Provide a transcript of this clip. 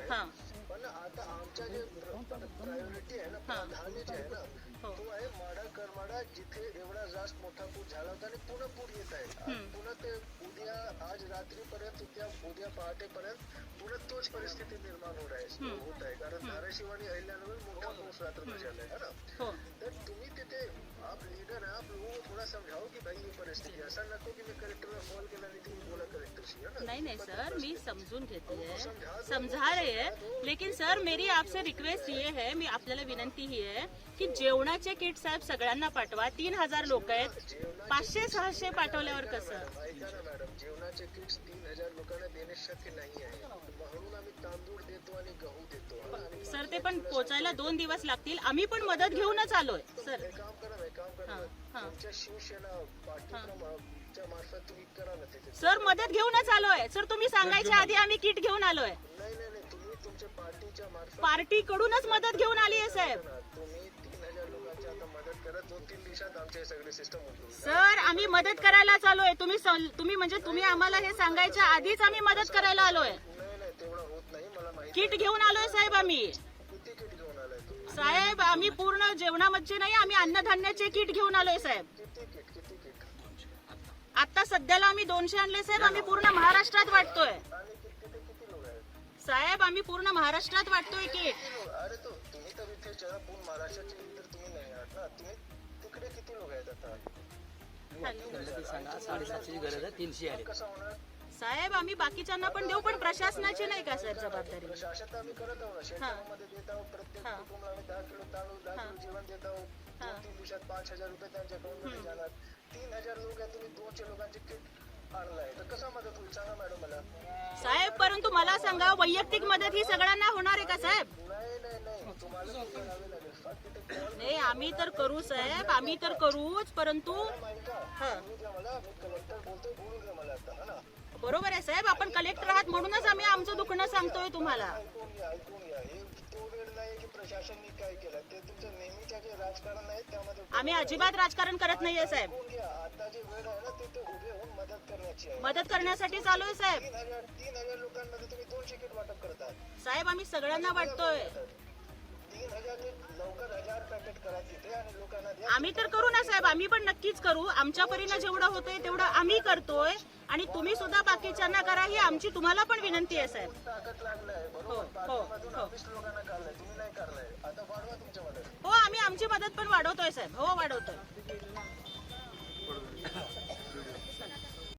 पण आता आमच्या जे प्रायोरिटी आहे ना, प्राधान्य जे आहे ना, तो आहे माडा करमाडा, जिथे एवढा जास्त मोठा पूर झाला होता आणि पुन्हा पूर येत आहे. पुन्हा ते उद्या, आज रात्रीपर्यंत, उद्या पहाटेपर्यंत पुन्हा तोच परिस्थिती निर्माण होत आहे. कारण धाराशिव आणि अहिल्यानगर मोठा पाऊस रात्रभर झालाय है ना. तर तुम्ही तिथे, आप लीडर है, आप लोगों को थोड़ा समझाओ की भाई ये परिस्थिती, असा नको की मी कलेक्टरला कॉल केला आणि तुम्ही बोला कलेक्टरशी, है ना. नहीं सर, मी समझून घेते है, समझा रहे हैं, लेकिन सर मेरी आपसे रिक्वेस्ट ये है, मी आपल्याला विनंती ही आहे की जेवणाचे किट साहेब सगळ्यांना पाठवा. 3000 लोक आहेत, 500-600 पाठवल्यावर कसं. ऐका ना मॅडम, जेवणाचे किट्स 3000 लोकांना देणे शक्य नाही आहे, म्हणून आम्ही तांदूळ देतो आणि गहू देतो. सर ते पण पोचायला 2 दिवस लागतील. आम्ही पण मदत घेऊनच आलोय सर. काम करा, तुमच्या शिवसेना पाठीच्या मार्फत तुम्ही करा ना तिथे. सर मदत घेऊनच आलोय सर, तुम्ही सांगायच्या आधी आम्ही किट घेऊन आलोय. नाही, तुम्ही तुमच्या पार्टीच्या मार्फत, पार्टी कडूनच मदत घेऊन आली आहे साहेब. तुम्ही 3000 लोकांची आता मदत करा. 2-3 दिवसात आमचे सगळे सिस्टम होईल. सर आम्ही मदत करायला आलोय. तुम्ही म्हणजे तुम्ही आम्हाला हे सांगायच्या आधीच आम्ही मदत करायला आलोय. नाही, तेवढं होत नाही, मला माहिती. किट घेऊन आलोय साहेब आम्ही. किती किट घेऊन आलाय तुम्ही? साहेब आम्ही पूर्ण जेवणामध्ये नाही, आम्ही अन्नधान्याचे किट घेऊन आलोय साहेब. किती किट? आता सध्याला आम्ही 200 आणले साहेब. आम्ही पूर्ण महाराष्ट्रात वाटतोय आणि किती लोक आहेत साहेब. आम्ही पूर्ण महाराष्ट्रात वाटतोय किट. अरे तो तुम्ही तर इथे पूर्ण महाराष्ट्राचे तर तुम्ही नाही आहात ना. तुम्ही तिकडे किती लोक आहेत आता? 750ची गरज आहे, 300 आले. कसं होणार साहेब आम्ही बाकीच्यांना पण देऊ, पण प्रशासनाची नाही का साहेब जबाबदारी. प्रशासन आम्ही करत आहोत ना, शेतकऱ्यांमध्ये देत आहोत. प्रत्येक कुटुंबाला आम्ही 10 किलो तांदूळ, 10 किलो जेवण देत आहोत. 2-3 दिवसात 5000 रुपये त्यांच्या अकाउंटमध्ये जाणार. 3000 लोक आहेत, तुम्ही 200 लोकांचे किट आणलाय, तर कसा मदत होईल सांगा मॅडम मला. साहेब परंतु मला सांगा, वैयक्तिक मदत ही सगळ्यांना होणार आहे का साहेब. नाही, तुम्हाला ते करावे लागेल. फक्त तिथे call नाही आम्ही तर करू साहेब, आम्ही तर करूच, परंतु बोलू द्या मला. मी कलेक्टर बोलतोय, बोलू द्या मला आता, है ना. बरोबर आहे साहेब, आपण कलेक्टर आहात म्हणूनच आम्ही आमचं दुखणं सांगतोय तुम्हाला. ऐकून घ्या. हे तो वेळ नाही की प्रशासनाने काय केलं, ते तुमचं नेहमीच्या जे राजकारण आहे त्यामध्ये आम्ही अजिबात राजकारण करत नाहीये साहेब. ऐकून घ्या. आता जे वेळ आहे ना, ते उभे होऊन मदत करण्याची आहे. मदत करण्यासाठी चालू आहे साहेब. 3000 लोकांमध्ये तुम्ही 200 किट वाटप करतात साहेब आम्ही सगळ्यांना वाटतोय. 3000 लवकर 1000 पॅकेट करा तिथे आणि लोकांना द्या. आम्ही तर करू ना साहेब, आम्ही पण नक्कीच करू. आमच्या परीनं जेवढं होतंय तेवढं आम्ही करतोय आणि तुम्ही सुद्धा बाकीच्यांना करा, ही आमची तुम्हाला पण विनंती आहे साहेब. ताकद लागलाय बरोबर. पाठीमधून 20 लोकांना काढलाय, तुम्ही नाही काढलाय. आता वाढवा तुमच्या मदत. हो आम्ही आमची मदत पण वाढवतोय साहेब. हो वाढवतोय.